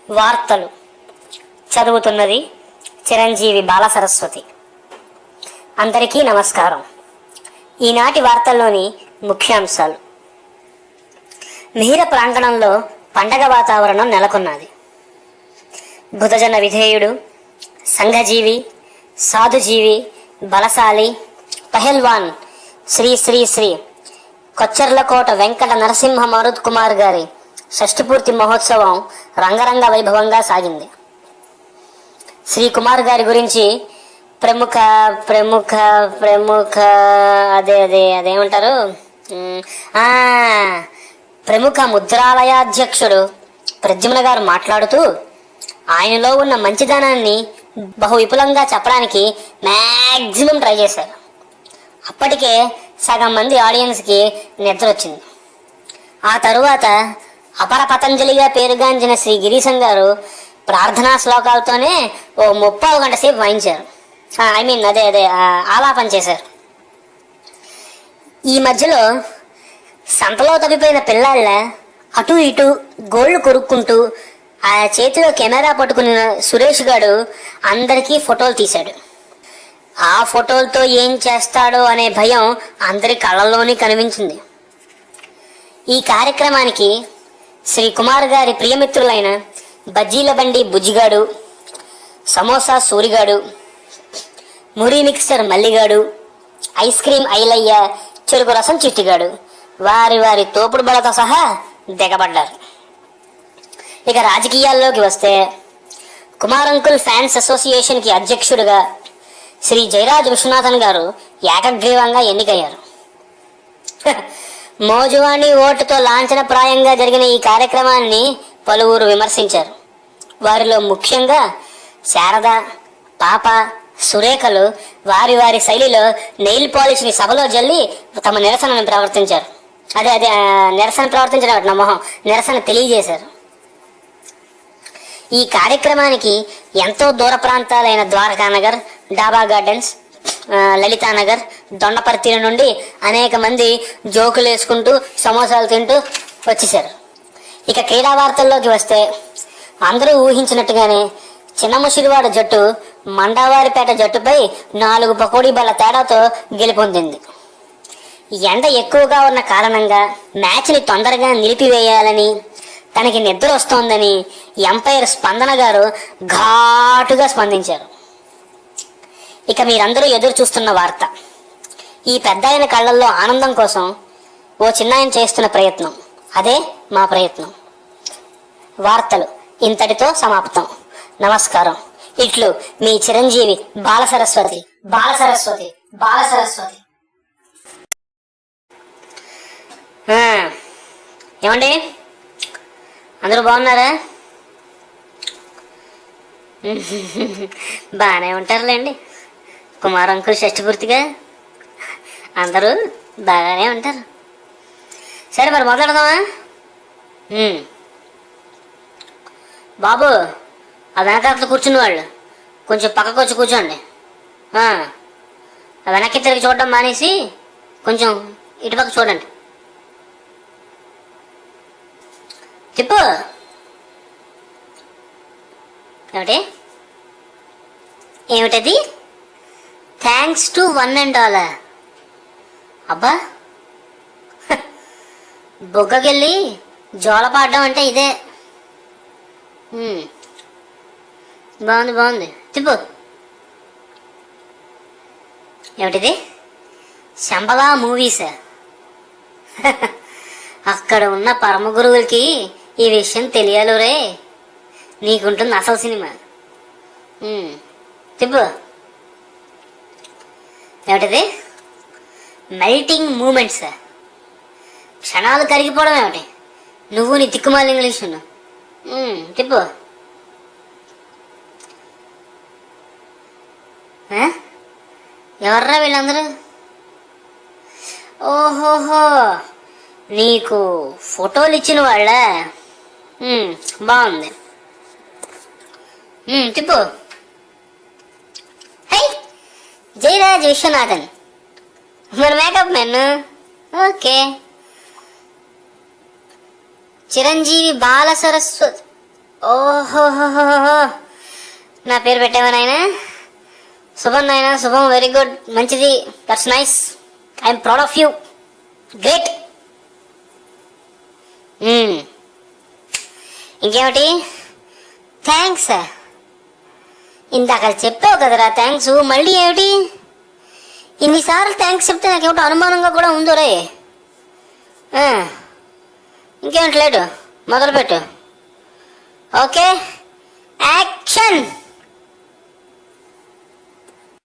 వార్తలు చదువుతున్నది చిరంజీవి బాలసరస్వతి. అందరికీ నమస్కారం. ఈనాటి వార్తల్లోని ముఖ్యాంశాలు. మిహిర ప్రాంగణంలో పండగ వాతావరణం నెలకొన్నది. బుధజన విధేయుడు, సంఘజీవి, సాధుజీవి, బలశాలి, పహల్వాన్ శ్రీ శ్రీ శ్రీ కొచ్చెర్లకోట వెంకట నరసింహ మరుద్ కుమార్ గారి షష్ఠిపూర్తి మహోత్సవం రంగరంగ వైభవంగా సాగింది. శ్రీ కుమార్ గారి గురించి ప్రముఖ ప్రముఖ ప్రముఖ అదేమంటారు ప్రముఖ ముద్రాలయాధ్యక్షుడు ప్రద్యుమ్న గారు మాట్లాడుతూ ఆయనలో ఉన్న మంచిదనాన్ని బహు విపులంగా చెప్పడానికి మ్యాక్సిమం ట్రై చేశారు. అప్పటికే సగం మంది ఆడియన్స్కి నిద్ర వచ్చింది. ఆ తరువాత అపర పతంజలిగా పేరుగాంచిన శ్రీ గిరీశం గారు ప్రార్థనా శ్లోకాలతోనే ఓ 30 గంట సేపు వాయించారు. ఆలాపన చేశారు. ఈ మధ్యలో సంతలో తప్పిపోయిన పిల్లాళ్ళ అటు ఇటు గోళ్లు కొరుక్కుంటూ ఆ చేతిలో కెమెరా పట్టుకున్న సురేష్ గారు అందరికీ ఫోటోలు తీశాడు. ఆ ఫోటోలతో ఏం చేస్తాడో అనే భయం అందరి కళ్ళల్లోనే కనిపించింది. ఈ కార్యక్రమానికి శ్రీ కుమార్ గారి ప్రియమిత్రులైన బజ్జీల బండి బుజ్జిగాడు, సమోసా సూరిగాడు, మురి మిక్స్చర్ మల్లిగాడు, ఐస్ క్రీం ఐలయ్య, చెరుకు రసం చిట్టిగాడు వారి వారి తోపుడు బలతో సహా దిగబడ్డారు. ఇక రాజకీయాల్లోకి వస్తే కుమార్ అంకుల్ ఫ్యాన్స్ అసోసియేషన్కి అధ్యక్షుడిగా శ్రీ జయరాజ్ విశ్వనాథన్ గారు ఏకగ్రీవంగా ఎన్నికయ్యారు. మోజువాణి ఓటుతో లాంఛనప్రాయంగా జరిగిన ఈ కార్యక్రమాన్ని పలువురు విమర్శించారు. వారిలో ముఖ్యంగా శారద, పాప, సురేఖలు వారి వారి శైలిలో నెయిల్ పాలిష్ని సభలో జల్లి తమ నిరసనను ప్రవర్తించారు. నిరసన తెలియజేశారు. ఈ కార్యక్రమానికి ఎంతో దూర ప్రాంతాలైన ద్వారకానగర్, డాబా గార్డెన్స్, లలితానగర్, దొండపర్తిల నుండి అనేక మంది జోకులు వేసుకుంటూ సమోసాలు తింటూ వచ్చేసారు. ఇక క్రీడా వార్తల్లోకి వస్తే అందరూ ఊహించినట్టుగానే చిన్నముసిరివాడ జట్టు మండవారిపేట జట్టుపై 4 పకోడీ బల్ల తేడాతో గెలుపొందింది. ఎండ ఎక్కువగా ఉన్న కారణంగా మ్యాచ్ని తొందరగా నిలిపివేయాలని, తనకి నిద్ర వస్తోందని ఎంపైర్ స్పందన గారు ఘాటుగా స్పందించారు. ఇక మీరందరూ ఎదురు చూస్తున్న వార్త. ఈ పెద్దాయన కళ్ళల్లో ఆనందం కోసం ఓ చిన్నాయన చేస్తున్న ప్రయత్నం. అదే మా ప్రయత్నం. వార్తలు ఇంతటితో సమాప్తం. నమస్కారం. ఇట్లు మీ చిరంజీవి బాలసరస్వతి. ఏమండి, అందరూ బాగున్నారా? బాగానే ఉంటారులేండి. కుమార్ అంకుల్ షష్ఠిపూర్తిగా అందరూ బాగానే ఉంటారు. సరే, మరి మొదలెడదామా? బాబు, ఆ వెనకాతలు కూర్చున్న వాళ్ళు కొంచెం పక్కకు వచ్చి కూర్చోండి. ఆ వెనక్కి తిరిగి చూడడం మానేసి కొంచెం ఇటుపక్క చూడండి. చెప్పు. ఏమిటది? Thanks to one and all. అబ్బా, బొగ్గకెళ్ళి జోలపాడడం అంటే ఇదే. బాగుంది. చెప్పు. ఏమిటిది? శంబలా మూవీస్. అక్కడ ఉన్న పరమ గురువులకి ఈ విషయం తెలియాలి రే. నీకుంటుంది అసలు సినిమా. చెప్పు. ఏమిటిది? Melting moments. క్షణాలు కరిగిపోవడం ఏమిటి? నువ్వు నీ తిక్కుమాలి ఇంగ్లీష్. చెప్పు. ఎవర్రా వీళ్ళందరూ? ఓహోహో, నీకు ఫోటోలు ఇచ్చిన వాళ్ళ? బాగుంది. చెప్పు. జయరాజ్ విశ్వనాథన్, మన makeup men. Okay. Chiranjeevi Bala Saraswathi. ఓహోహోహో, నా పేరు పెట్టావా నాయనా? శుభం నాయనా, శుభం. వెరీ గుడ్, మంచిది. That's nice. I'm proud of you. Great. ఇంకేమిటి? థ్యాంక్స్. ఇందాక చెప్పావు కదరా థ్యాంక్స్, మళ్ళీ ఏమిటి? ఇన్నిసార్లు థ్యాంక్స్ చెప్తే నాకేమిటో అనుమానంగా కూడా ఉందో రే. ఇంకేమిటి లేటు, మొదలుపెట్టు. Okay, action.